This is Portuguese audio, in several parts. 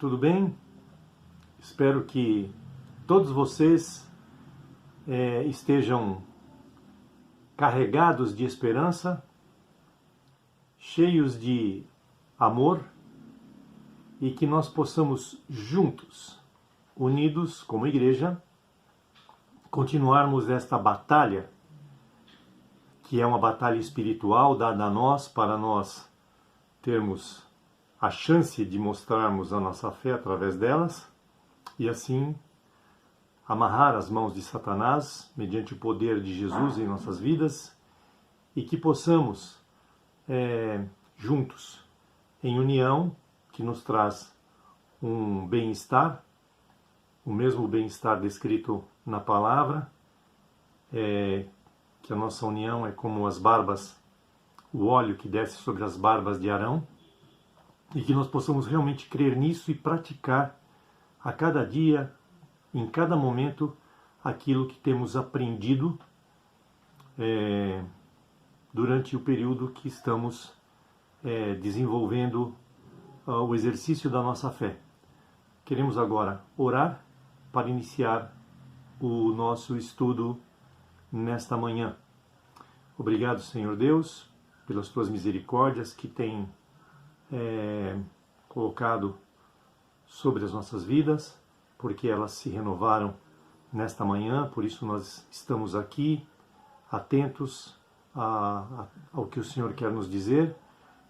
tudo bem? Espero que todos vocês estejam carregados de esperança, cheios de amor e que nós possamos juntos, unidos como igreja, continuarmos esta batalha, que é uma batalha espiritual dada a nós para nós termos a chance de mostrarmos a nossa fé através delas e assim amarrar as mãos de Satanás mediante o poder de Jesus em nossas vidas e que possamos juntos, em união, que nos traz um bem-estar, o mesmo bem-estar descrito na palavra, que a nossa união é como as barbas, o óleo que desce sobre as barbas de Arão, e que nós possamos realmente crer nisso e praticar a cada dia, em cada momento, aquilo que temos aprendido durante o período que estamos desenvolvendo o exercício da nossa fé. Queremos agora orar para iniciar o nosso estudo nesta manhã. Obrigado, Senhor Deus, pelas tuas misericórdias que tem colocado sobre as nossas vidas, porque elas se renovaram nesta manhã, por isso nós estamos aqui atentos ao que o Senhor quer nos dizer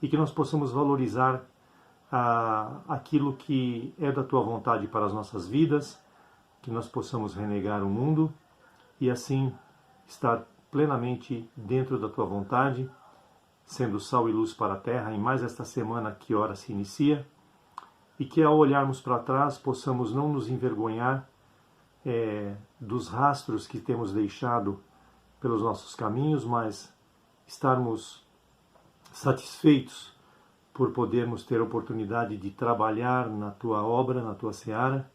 e que nós possamos valorizar aquilo que é da tua vontade para as nossas vidas, que nós possamos renegar o mundo e assim estar plenamente dentro da tua vontade, sendo sal e luz para a terra em mais esta semana que ora se inicia, e que ao olharmos para trás possamos não nos envergonhar dos rastros que temos deixado pelos nossos caminhos, mas estarmos satisfeitos por podermos ter a oportunidade de trabalhar na tua obra, na tua seara,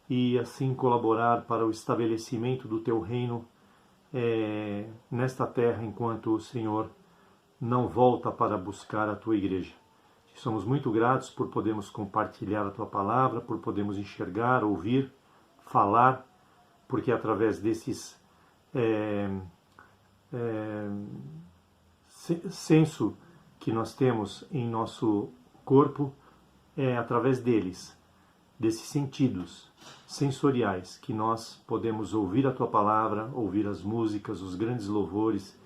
e assim colaborar para o estabelecimento do teu reino nesta terra, enquanto o Senhor não volta para buscar a tua igreja. Somos muito gratos por podermos compartilhar a tua palavra, por podermos enxergar, ouvir, falar, porque através desses senso que nós temos em nosso corpo, através deles, desses sentidos sensoriais, que nós podemos ouvir a tua palavra, ouvir as músicas, os grandes louvores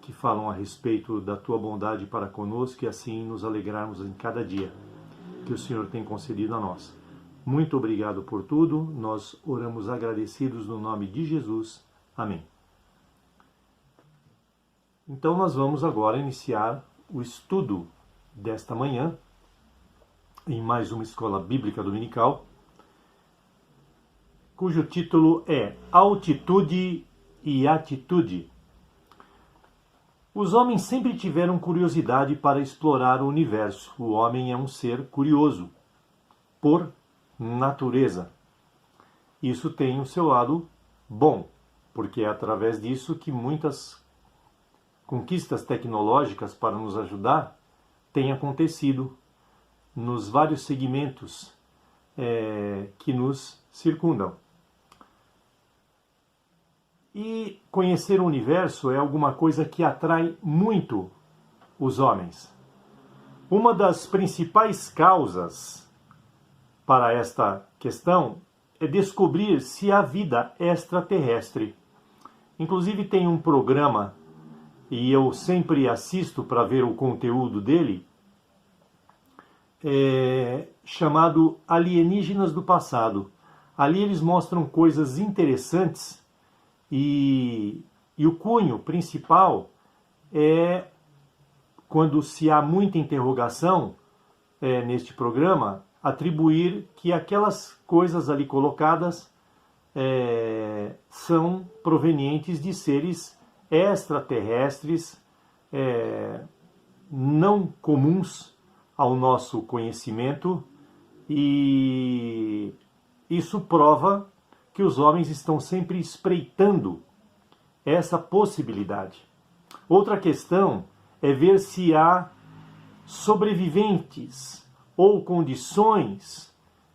que falam a respeito da tua bondade para conosco e assim nos alegrarmos em cada dia que o Senhor tem concedido a nós. Muito obrigado por tudo, nós oramos agradecidos no nome de Jesus. Amém. Então nós vamos agora iniciar o estudo desta manhã em mais uma escola bíblica dominical, cujo título é Altitude e Atitude. Os homens sempre tiveram curiosidade para explorar o universo. O homem é um ser curioso, por natureza. Isso tem o seu lado bom, porque é através disso que muitas conquistas tecnológicas para nos ajudar têm acontecido nos vários segmentos que nos circundam. E conhecer o universo é alguma coisa que atrai muito os homens. Uma das principais causas para esta questão é descobrir se há vida extraterrestre. Inclusive tem um programa, e eu sempre assisto para ver o conteúdo dele, chamado Alienígenas do Passado. Ali eles mostram coisas interessantes. E o cunho principal é, quando se há muita interrogação neste programa, atribuir que aquelas coisas ali colocadas são provenientes de seres extraterrestres não comuns ao nosso conhecimento, e isso prova que os homens estão sempre espreitando essa possibilidade. Outra questão é ver se há sobreviventes ou condições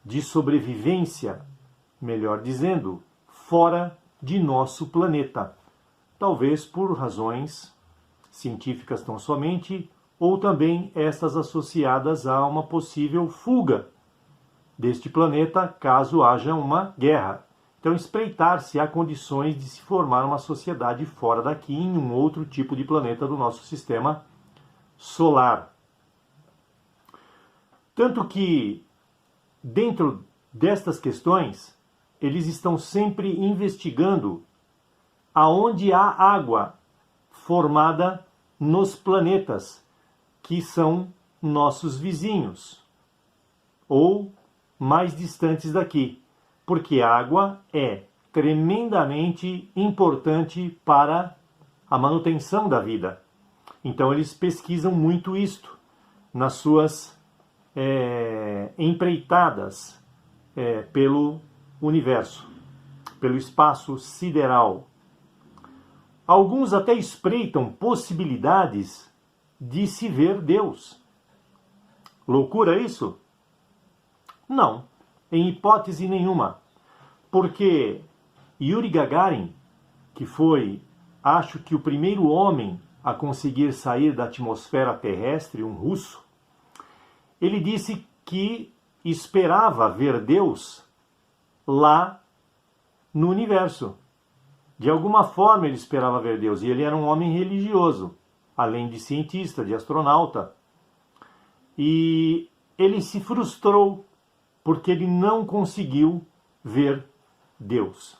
de sobrevivência, melhor dizendo, fora de nosso planeta. Talvez por razões científicas tão somente, ou também estas associadas a uma possível fuga deste planeta caso haja uma guerra. Então, espreitar se há condições de se formar uma sociedade fora daqui, em um outro tipo de planeta do nosso sistema solar. Tanto que, dentro destas questões, eles estão sempre investigando aonde há água formada nos planetas que são nossos vizinhos ou mais distantes daqui, porque a água é tremendamente importante para a manutenção da vida. Então eles pesquisam muito isto nas suas empreitadas pelo universo, pelo espaço sideral. Alguns até espreitam possibilidades de se ver Deus. Loucura isso? Não, em hipótese nenhuma. Porque Yuri Gagarin, que foi, acho que o primeiro homem a conseguir sair da atmosfera terrestre, um russo, ele disse que esperava ver Deus lá no universo. De alguma forma ele esperava ver Deus, e ele era um homem religioso, além de cientista, de astronauta. E ele se frustrou porque ele não conseguiu ver Deus.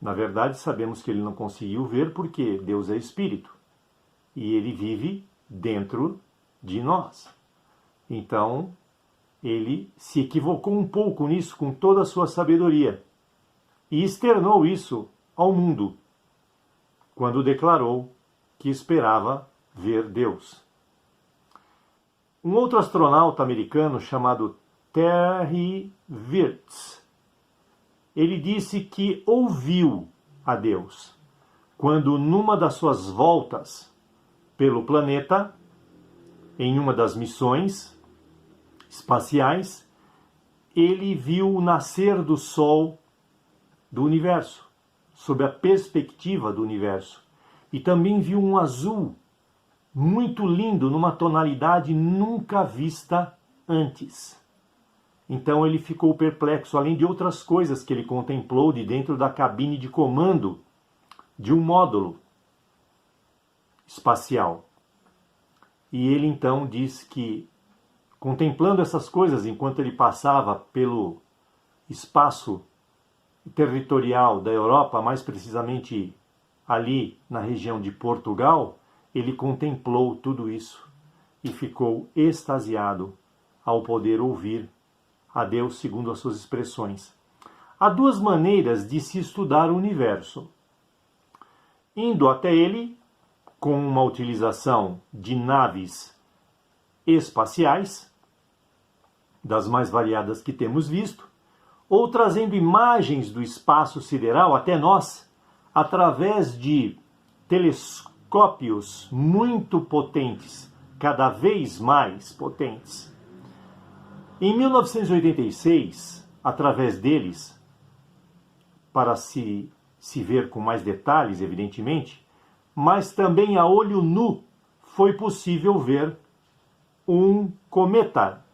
Na verdade, sabemos que ele não conseguiu ver porque Deus é espírito e ele vive dentro de nós. Então, ele se equivocou um pouco nisso com toda a sua sabedoria e externou isso ao mundo quando declarou que esperava ver Deus. Um outro astronauta americano chamado Terry Virts, ele disse que ouviu a Deus quando numa das suas voltas pelo planeta, em uma das missões espaciais, ele viu o nascer do Sol do universo, sob a perspectiva do universo. E também viu um azul muito lindo, numa tonalidade nunca vista antes. Então ele ficou perplexo, além de outras coisas que ele contemplou de dentro da cabine de comando de um módulo espacial. E ele então diz que, contemplando essas coisas enquanto ele passava pelo espaço territorial da Europa, mais precisamente ali na região de Portugal, ele contemplou tudo isso e ficou extasiado ao poder ouvir a Deus segundo as suas expressões. Há duas maneiras de se estudar o universo. Indo até ele, com uma utilização de naves espaciais, das mais variadas que temos visto, ou trazendo imagens do espaço sideral até nós, através de telescópios muito potentes, cada vez mais potentes. Em 1986, através deles, para se ver com mais detalhes, evidentemente, mas também a olho nu foi possível ver um cometa,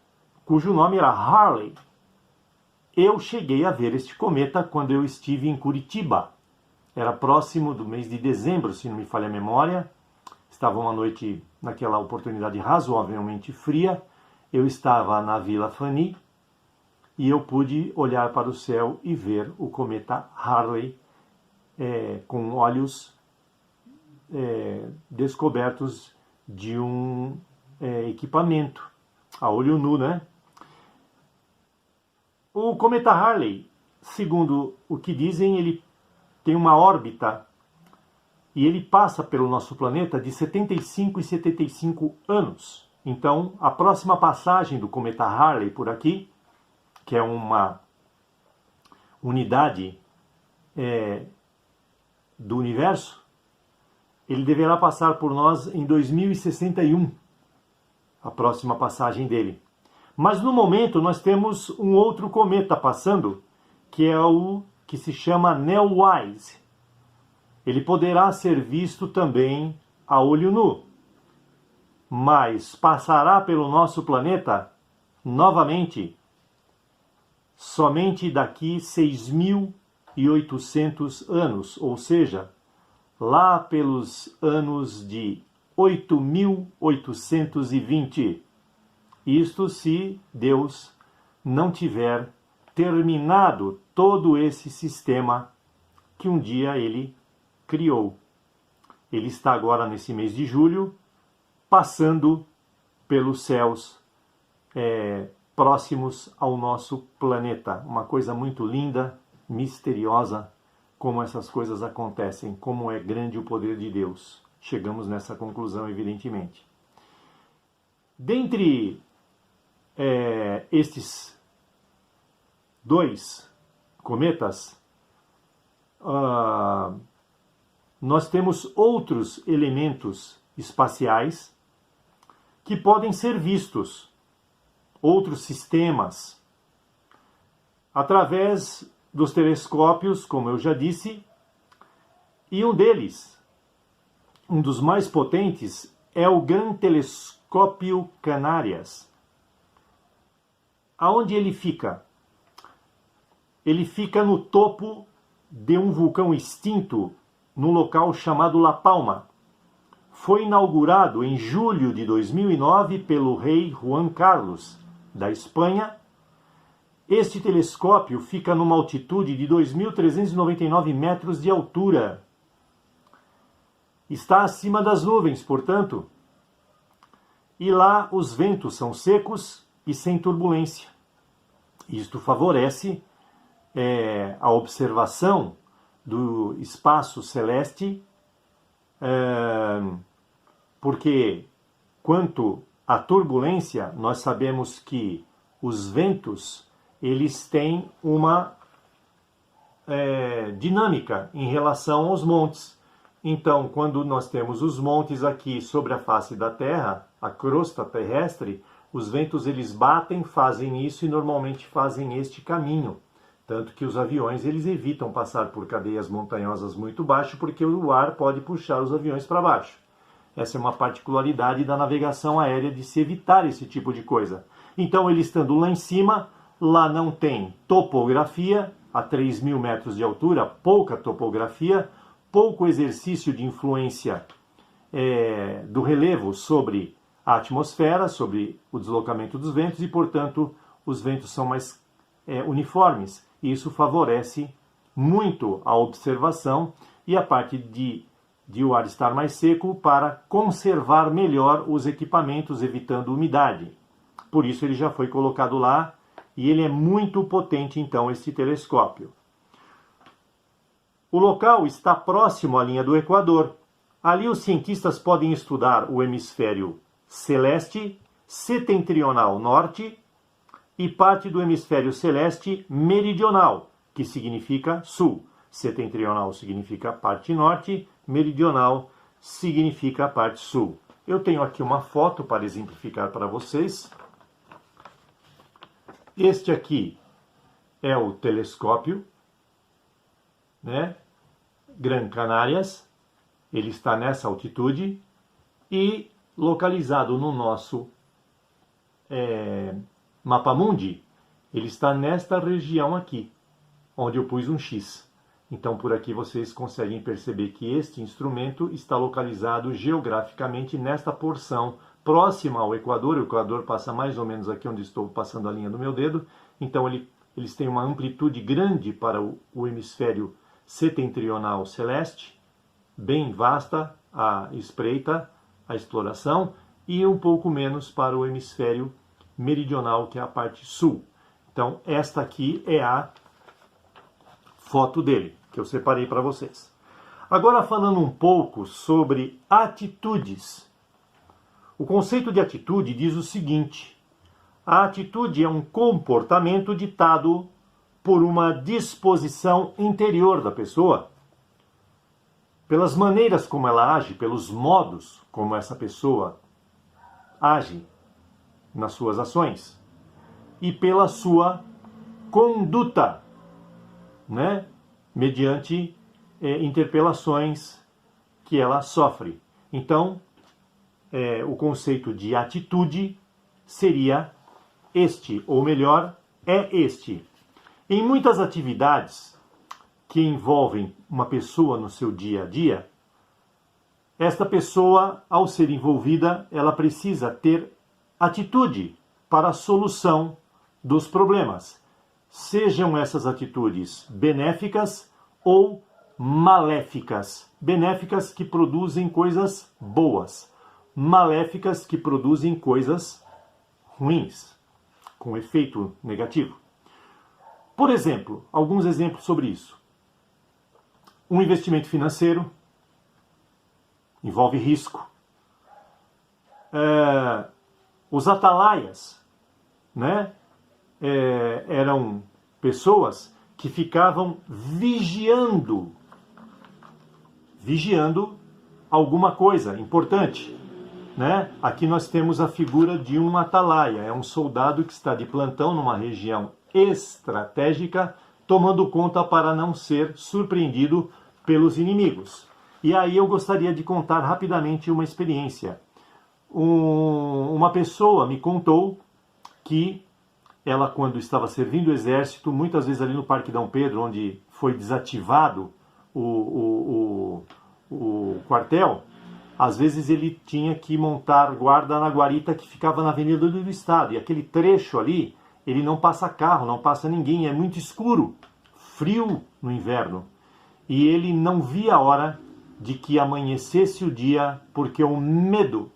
cujo nome era Halley. Eu cheguei a ver este cometa quando eu estive em Curitiba. Era próximo do mês de dezembro, se não me falha a memória. Estava uma noite, naquela oportunidade razoavelmente fria. Eu estava na Vila Fani e eu pude olhar para o céu e ver o cometa Halley com olhos descobertos de um equipamento, a olho nu, né? O cometa Halley, segundo o que dizem, ele tem uma órbita e ele passa pelo nosso planeta de 75 e 75 anos. Então, a próxima passagem do cometa Halley por aqui, que é uma unidade do universo, ele deverá passar por nós em 2061, a próxima passagem dele. Mas no momento nós temos um outro cometa passando, que é o que se chama Neowise. Ele poderá ser visto também a olho nu, mas passará pelo nosso planeta novamente somente daqui 6.800 anos, ou seja, lá pelos anos de 8.820. Isto se Deus não tiver terminado todo esse sistema que um dia ele criou. Ele está agora nesse mês de julho, passando pelos céus próximos ao nosso planeta. Uma coisa muito linda, misteriosa, como essas coisas acontecem, como é grande o poder de Deus. Chegamos nessa conclusão, evidentemente. Dentre estes dois cometas, nós temos outros elementos espaciais que podem ser vistos, outros sistemas, através dos telescópios, como eu já disse, e um deles, um dos mais potentes, é o Gran Telescópio Canarias. Aonde ele fica? Ele fica no topo de um vulcão extinto, num local chamado La Palma. Foi inaugurado em julho de 2009 pelo rei Juan Carlos, da Espanha. Este telescópio fica numa altitude de 2.399 metros de altura. Está acima das nuvens, portanto, e lá os ventos são secos e sem turbulência. Isto favorece a observação do espaço celeste, porque quanto à turbulência, nós sabemos que os ventos eles têm uma dinâmica em relação aos montes. Então, quando nós temos os montes aqui sobre a face da Terra, a crosta terrestre, os ventos eles batem, fazem isso e normalmente fazem este caminho. Tanto que os aviões eles evitam passar por cadeias montanhosas muito baixo, porque o ar pode puxar os aviões para baixo. Essa é uma particularidade da navegação aérea, de se evitar esse tipo de coisa. Então, ele estando lá em cima, lá não tem topografia, a 3.000 metros de altura, pouca topografia, pouco exercício de influência do relevo sobre a atmosfera, sobre o deslocamento dos ventos, e, portanto, os ventos são mais uniformes. E isso favorece muito a observação e a parte de o ar estar mais seco para conservar melhor os equipamentos, evitando umidade. Por isso ele já foi colocado lá e ele é muito potente, então, esse telescópio. O local está próximo à linha do Equador. Ali os cientistas podem estudar o hemisfério celeste, setentrional norte e parte do hemisfério celeste meridional, que significa sul. Setentrional significa parte norte, meridional significa parte sul. Eu tenho aqui uma foto para exemplificar para vocês. Este aqui é o telescópio, né? Gran Canarias. Ele está nessa altitude e localizado no nosso Mapamundi, ele está nesta região aqui, onde eu pus um X. Então, por aqui vocês conseguem perceber que este instrumento está localizado geograficamente nesta porção próxima ao Equador. O Equador passa mais ou menos aqui onde estou passando a linha do meu dedo. Então, eles têm uma amplitude grande para o hemisfério setentrional celeste, bem vasta a espreita, a exploração, e um pouco menos para o hemisfério meridional, que é a parte sul. Então, esta aqui é a foto dele, que eu separei para vocês. Agora, falando um pouco sobre atitudes. O conceito de atitude diz o seguinte: a atitude é um comportamento ditado por uma disposição interior da pessoa, pelas maneiras como ela age, pelos modos como essa pessoa age nas suas ações. e pela sua conduta, né? Mediante interpelações que ela sofre. Então, o conceito de atitude seria este, ou melhor, é este. Em muitas atividades que envolvem uma pessoa no seu dia a dia, esta pessoa, ao ser envolvida, ela precisa ter atitude para a solução dos problemas. Sejam essas atitudes benéficas ou maléficas. Benéficas que produzem coisas boas, maléficas que produzem coisas ruins, com efeito negativo. Por exemplo, alguns exemplos sobre isso. Um investimento financeiro envolve risco. Os atalaias, né, eram pessoas que ficavam vigiando alguma coisa importante, né? Aqui nós temos a figura de um atalaia, é um soldado que está de plantão numa região estratégica, tomando conta para não ser surpreendido pelos inimigos. E aí eu gostaria de contar rapidamente uma experiência. Uma pessoa me contou que ela, quando estava servindo o exército, muitas vezes ali no Parque Dom Pedro, onde foi desativado o quartel, às vezes ele tinha que montar guarda na guarita que ficava na Avenida do Estado. E aquele trecho ali, ele não passa carro, não passa ninguém, é muito escuro, frio no inverno. E ele não via a hora de que amanhecesse o dia, porque o medo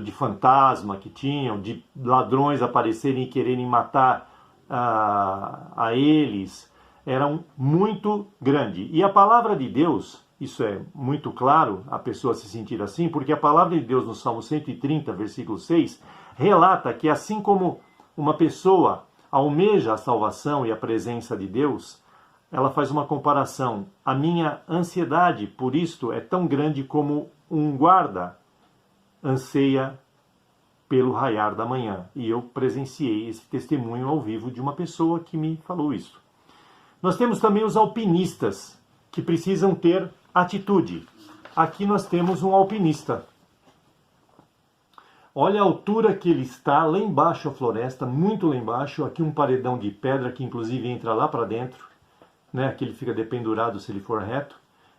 de fantasma que tinham, de ladrões aparecerem e quererem matar a eles, era muito grande. E a palavra de Deus, isso é muito claro, a pessoa se sentir assim, porque a palavra de Deus no Salmo 130, versículo 6, relata que assim como uma pessoa almeja a salvação e a presença de Deus, ela faz uma comparação. A minha ansiedade por isto é tão grande como um guarda anseia pelo raiar da manhã. E eu presenciei esse testemunho ao vivo de uma pessoa que me falou isso. Nós temos também os alpinistas, que precisam ter atitude. Aqui nós temos um alpinista. Olha a altura que ele está, lá embaixo a floresta, muito lá embaixo. Aqui um paredão de pedra que inclusive entra lá para dentro, né? Aqui ele fica dependurado se ele for reto.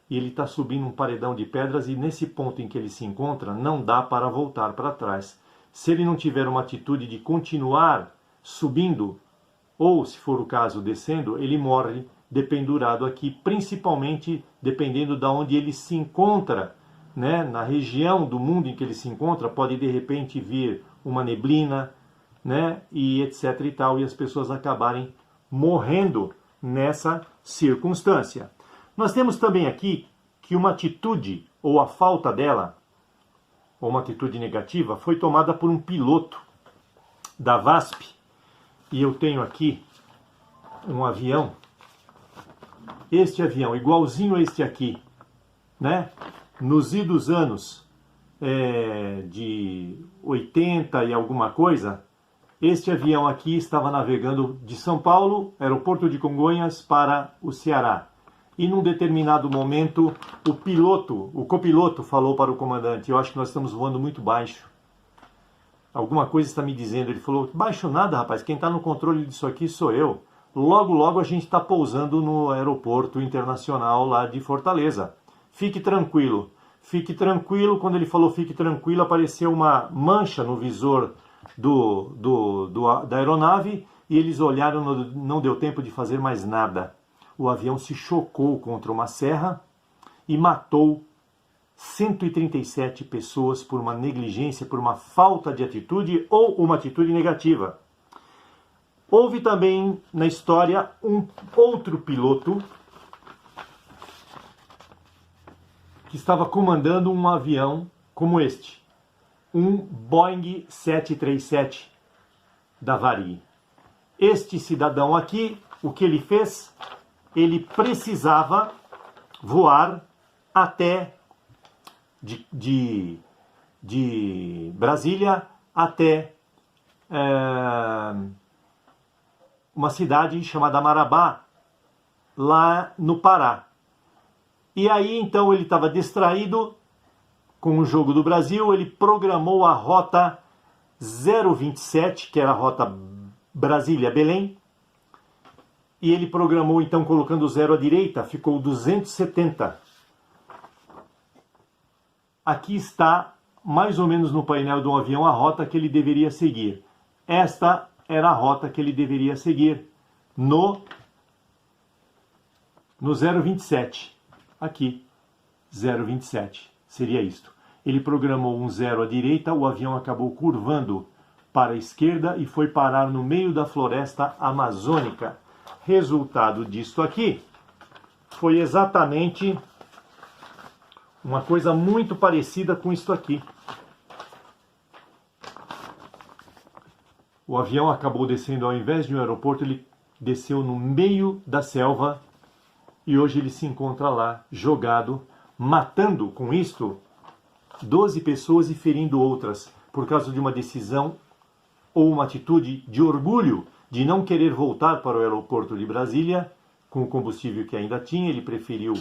E ele está subindo um paredão de pedras e nesse ponto em que ele se encontra, não dá para voltar para trás. Se ele não tiver uma atitude de continuar subindo, ou se for o caso descendo, ele morre dependurado aqui, principalmente dependendo de onde ele se encontra, né? Na região do mundo em que ele se encontra, pode de repente vir uma neblina, né? E etc e tal, e as pessoas acabarem morrendo nessa circunstância. Nós temos também aqui que uma atitude, ou a falta dela, ou uma atitude negativa, foi tomada por um piloto da VASP. E eu tenho aqui um avião, este avião, igualzinho a este aqui, né? Nos idos anos de 80 e alguma coisa, este avião aqui estava navegando de São Paulo, aeroporto de Congonhas, para o Ceará. E num determinado momento, o copiloto falou para o comandante: eu acho que nós estamos voando muito baixo. Alguma coisa está me dizendo. Ele falou: baixo nada, rapaz, quem está no controle disso aqui sou eu. Logo, logo a gente está pousando no aeroporto internacional lá de Fortaleza. Fique tranquilo. Fique tranquilo. Quando ele falou fique tranquilo, apareceu uma mancha no visor da aeronave e eles olharam, não deu tempo de fazer mais nada. O avião se chocou contra uma serra e matou 137 pessoas por uma negligência, por uma falta de atitude ou uma atitude negativa. Houve também na história um outro piloto que estava comandando um avião como este, um Boeing 737 da Varig. Este cidadão aqui, o que ele fez? Ele precisava voar até de Brasília até uma cidade chamada Marabá, lá no Pará. E aí então ele estava distraído com o jogo do Brasil, ele programou a rota 027, que era a rota Brasília-Belém, e ele programou então colocando o 0 à direita, ficou 270. Aqui está mais ou menos no painel do avião a rota que ele deveria seguir. Esta era a rota que ele deveria seguir no 027. Aqui, 027, seria isto. Ele programou um 0 à direita, o avião acabou curvando para a esquerda e foi parar no meio da floresta amazônica. Resultado disto aqui foi exatamente uma coisa muito parecida com isto aqui. O avião acabou descendo, ao invés de um aeroporto, ele desceu no meio da selva e hoje ele se encontra lá, jogado, matando com isto 12 pessoas e ferindo outras, por causa de uma decisão ou uma atitude de orgulho de não querer voltar para o aeroporto de Brasília com o combustível que ainda tinha. Ele preferiu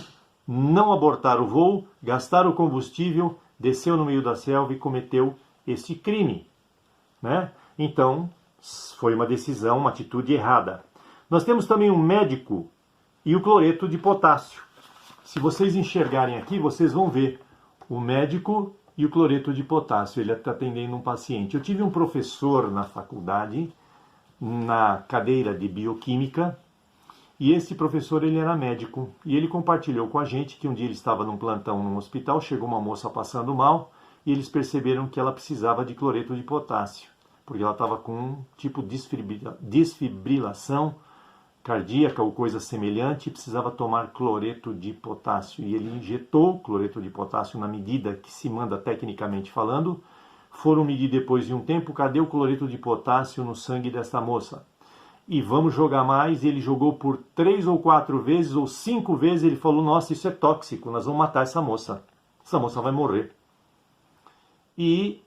não abortar o voo, gastar o combustível, desceu no meio da selva e cometeu este crime, né? Então, foi uma decisão, uma atitude errada. Nós temos também um médico e o cloreto de potássio. Se vocês enxergarem aqui, vocês vão ver o médico e o cloreto de potássio. Ele está atendendo um paciente. Eu tive um professor na faculdade, na cadeira de bioquímica, e esse professor ele era médico. E ele compartilhou com a gente que um dia ele estava num plantão num hospital, chegou uma moça passando mal, e eles perceberam que ela precisava de cloreto de potássio, porque ela estava com um tipo de desfibrilação cardíaca ou coisa semelhante e precisava tomar cloreto de potássio. E ele injetou cloreto de potássio na medida que se manda tecnicamente falando. Foram medir depois de um tempo, cadê o cloreto de potássio no sangue dessa moça? E vamos jogar mais, ele jogou por 3 ou 4 vezes, ou 5 vezes, ele falou, nossa, isso é tóxico, nós vamos matar essa moça vai morrer. E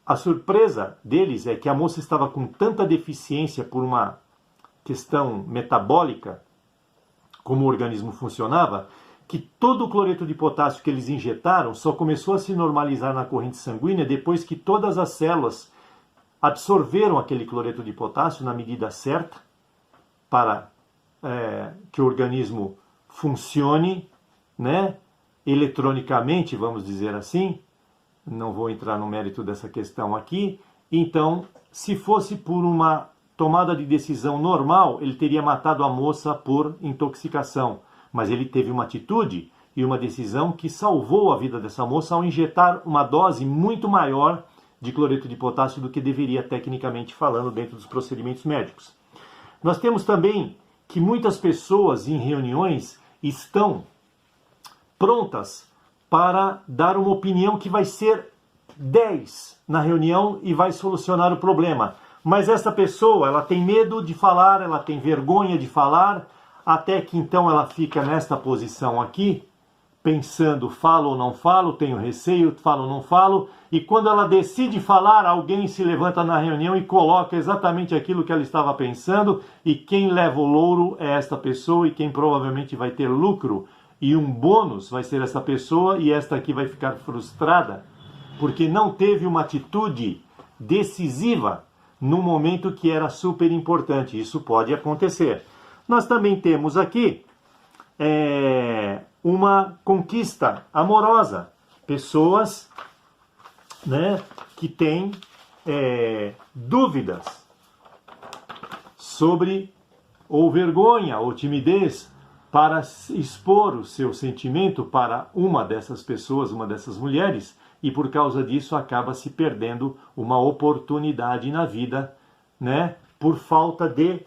a surpresa deles é que a moça estava com tanta deficiência por uma questão metabólica, como o organismo funcionava, que todo o cloreto de potássio que eles injetaram só começou a se normalizar na corrente sanguínea depois que todas as células absorveram aquele cloreto de potássio na medida certa para que o organismo funcione, né, eletronicamente, vamos dizer assim. Não vou entrar no mérito dessa questão aqui. Então, se fosse por uma tomada de decisão normal, ele teria matado a moça por intoxicação. Mas ele teve uma atitude e uma decisão que salvou a vida dessa moça ao injetar uma dose muito maior de cloreto de potássio do que deveria, tecnicamente falando, dentro dos procedimentos médicos. Nós temos também que muitas pessoas em reuniões estão prontas para dar uma opinião que vai ser 10 na reunião e vai solucionar o problema. Mas essa pessoa, ela tem medo de falar, ela tem vergonha de falar, até que então ela fica nesta posição aqui, pensando, falo ou não falo, tenho receio, falo ou não falo, e quando ela decide falar, alguém se levanta na reunião e coloca exatamente aquilo que ela estava pensando, e quem leva o louro é esta pessoa, e quem provavelmente vai ter lucro e um bônus vai ser essa pessoa, e esta aqui vai ficar frustrada, porque não teve uma atitude decisiva no momento que era super importante. Isso pode acontecer. Nós também temos aqui uma conquista amorosa. Pessoas, né, que têm dúvidas sobre, ou vergonha, ou timidez, para expor o seu sentimento para uma dessas pessoas, uma dessas mulheres, e por causa disso acaba se perdendo uma oportunidade na vida, né, por falta de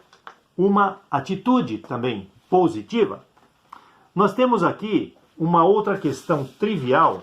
uma atitude também positiva. Nós temos aqui uma outra questão trivial,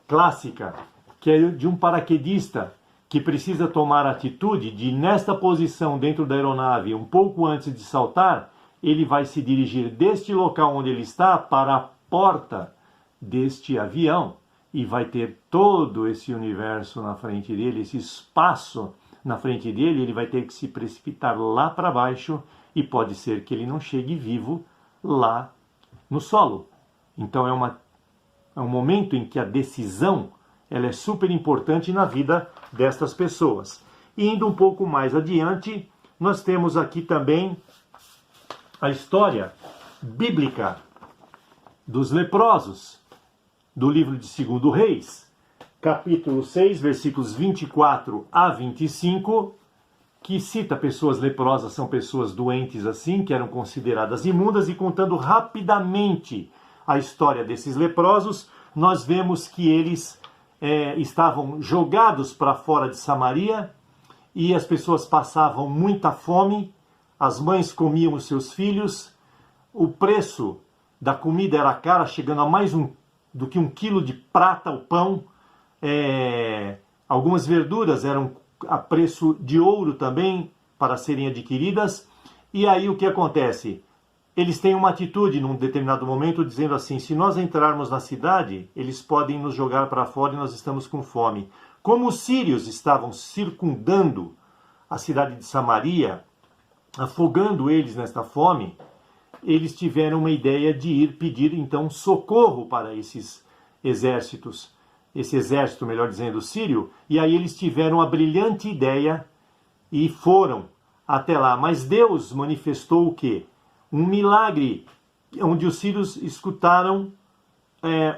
clássica, que é de um paraquedista que precisa tomar a atitude de, nesta posição dentro da aeronave, um pouco antes de saltar, ele vai se dirigir deste local onde ele está para a porta deste avião e vai ter todo esse universo na frente dele, esse espaço na frente dele, ele vai ter que se precipitar lá para baixo e pode ser que ele não chegue vivo lá no solo. Então é um momento em que a decisão ela é super importante na vida destas pessoas. E indo um pouco mais adiante, nós temos aqui também a história bíblica dos leprosos, do livro de 2 Reis, capítulo 6, versículos 24 a 25, que cita pessoas leprosas, são pessoas doentes assim, que eram consideradas imundas, e contando rapidamente a história desses leprosos, nós vemos que eles estavam jogados para fora de Samaria, e as pessoas passavam muita fome, as mães comiam os seus filhos, o preço da comida era cara, chegando a mais do que 1 quilo de prata o pão, algumas verduras eram a preço de ouro também para serem adquiridas. E aí o que acontece? Eles têm uma atitude num determinado momento dizendo assim: se nós entrarmos na cidade, eles podem nos jogar para fora e nós estamos com fome. Como os sírios estavam circundando a cidade de Samaria, afogando eles nesta fome, eles tiveram uma ideia de ir pedir então socorro para esses exércitos, esse exército, melhor dizendo, sírio, e aí eles tiveram a brilhante ideia e foram até lá. Mas Deus manifestou o quê? Um milagre, onde os sírios escutaram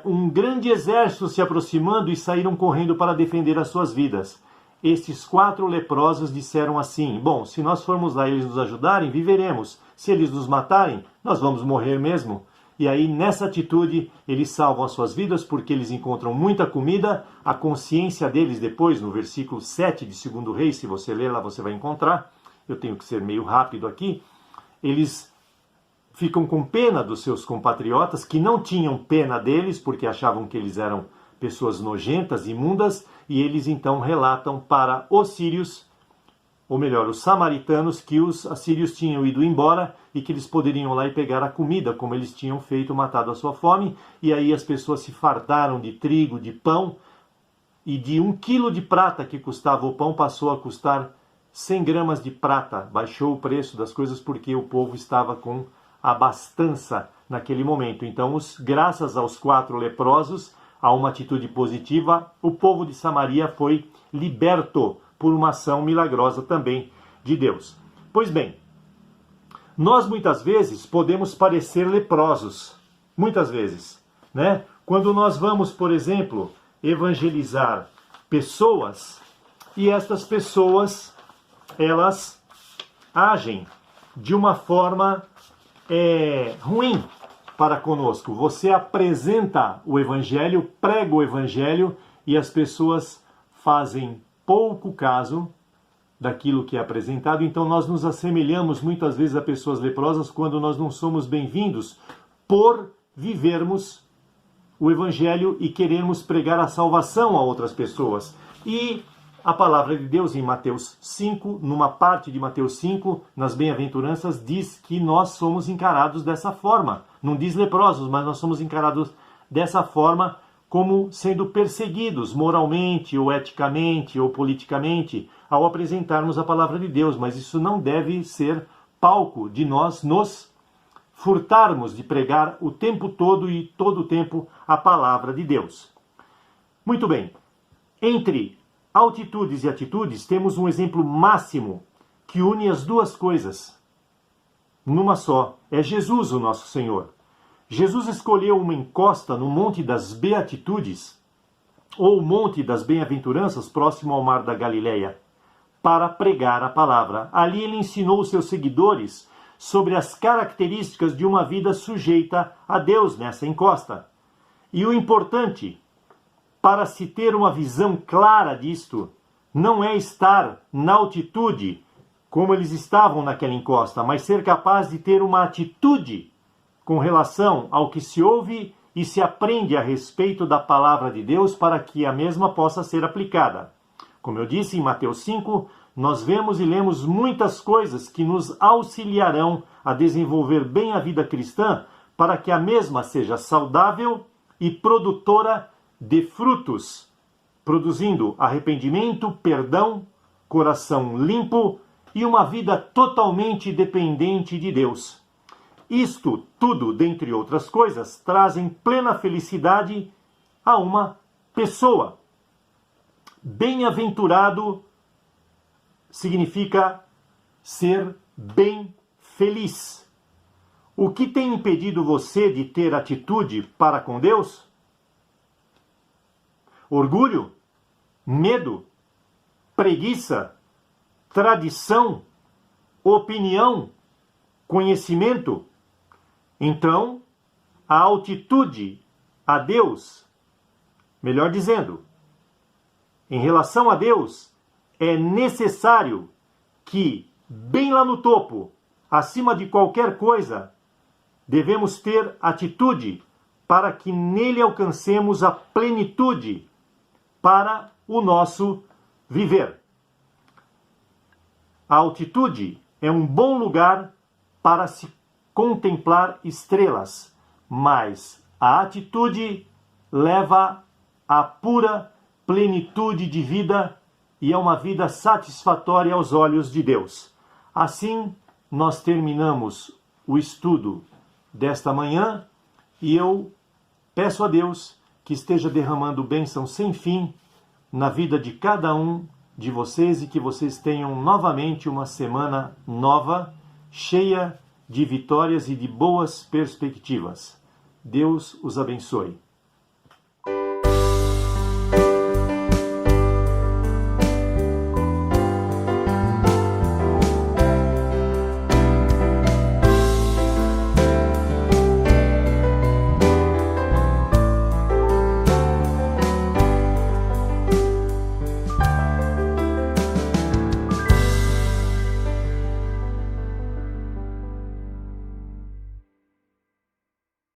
um grande exército se aproximando e saíram correndo para defender as suas vidas. Estes 4 leprosos disseram assim: bom, se nós formos lá e eles nos ajudarem, viveremos. Se eles nos matarem, nós vamos morrer mesmo. E aí, nessa atitude, eles salvam as suas vidas porque eles encontram muita comida. A consciência deles depois, no versículo 7 de 2 Reis, se você ler lá, você vai encontrar. Eu tenho que ser meio rápido aqui. Eles ficam com pena dos seus compatriotas, que não tinham pena deles, porque achavam que eles eram pessoas nojentas, imundas, e eles então relatam para os sírios, ou melhor, os samaritanos, que os assírios tinham ido embora e que eles poderiam ir lá e pegar a comida, como eles tinham feito, matado a sua fome. E aí as pessoas se fartaram de trigo, de pão, e de 1 quilo de prata que custava o pão passou a custar 100 gramas de prata. Baixou o preço das coisas porque o povo estava com abastança naquele momento. Então, graças aos 4 leprosos, a uma atitude positiva, o povo de Samaria foi liberto por uma ação milagrosa também de Deus. Pois bem, nós muitas vezes podemos parecer leprosos, muitas vezes, né? Quando nós vamos, por exemplo, evangelizar pessoas, e estas pessoas, elas agem de uma forma ruim para conosco. Você apresenta o Evangelho, prega o Evangelho, e as pessoas fazem pouco caso daquilo que é apresentado. Então nós nos assemelhamos muitas vezes a pessoas leprosas quando nós não somos bem-vindos por vivermos o Evangelho e querermos pregar a salvação a outras pessoas. E a palavra de Deus em Mateus 5, numa parte de Mateus 5, nas bem-aventuranças, diz que nós somos encarados dessa forma. Não diz leprosos, mas nós somos encarados dessa forma, como sendo perseguidos moralmente, ou eticamente, ou politicamente, ao apresentarmos a palavra de Deus. Mas isso não deve ser palco de nós nos furtarmos de pregar o tempo todo e todo o tempo a palavra de Deus. Muito bem. Entre altitudes e atitudes, temos um exemplo máximo que une as duas coisas numa só. É Jesus, o nosso Senhor. Jesus escolheu uma encosta no Monte das Beatitudes, ou Monte das Bem-aventuranças, próximo ao Mar da Galileia, para pregar a palavra. Ali ele ensinou os seus seguidores sobre as características de uma vida sujeita a Deus nessa encosta. E o importante, para se ter uma visão clara disto, não é estar na altitude, como eles estavam naquela encosta, mas ser capaz de ter uma atitude com relação ao que se ouve e se aprende a respeito da palavra de Deus para que a mesma possa ser aplicada. Como eu disse em Mateus 5, nós vemos e lemos muitas coisas que nos auxiliarão a desenvolver bem a vida cristã para que a mesma seja saudável e produtora de frutos, produzindo arrependimento, perdão, coração limpo e uma vida totalmente dependente de Deus. Isto tudo, dentre outras coisas, trazem plena felicidade a uma pessoa. Bem-aventurado significa ser bem feliz. O que tem impedido você de ter atitude para com Deus? Orgulho? Medo? Preguiça? Tradição? Opinião? Conhecimento? Então, a altitude a Deus, melhor dizendo, em relação a Deus, é necessário que, bem lá no topo, acima de qualquer coisa, devemos ter atitude para que nele alcancemos a plenitude para o nosso viver. A altitude é um bom lugar para se contemplar estrelas, mas a atitude leva à pura plenitude de vida e a uma vida satisfatória aos olhos de Deus. Assim, nós terminamos o estudo desta manhã e eu peço a Deus que esteja derramando bênção sem fim na vida de cada um de vocês e que vocês tenham novamente uma semana nova, cheia de vitórias e de boas perspectivas. Deus os abençoe.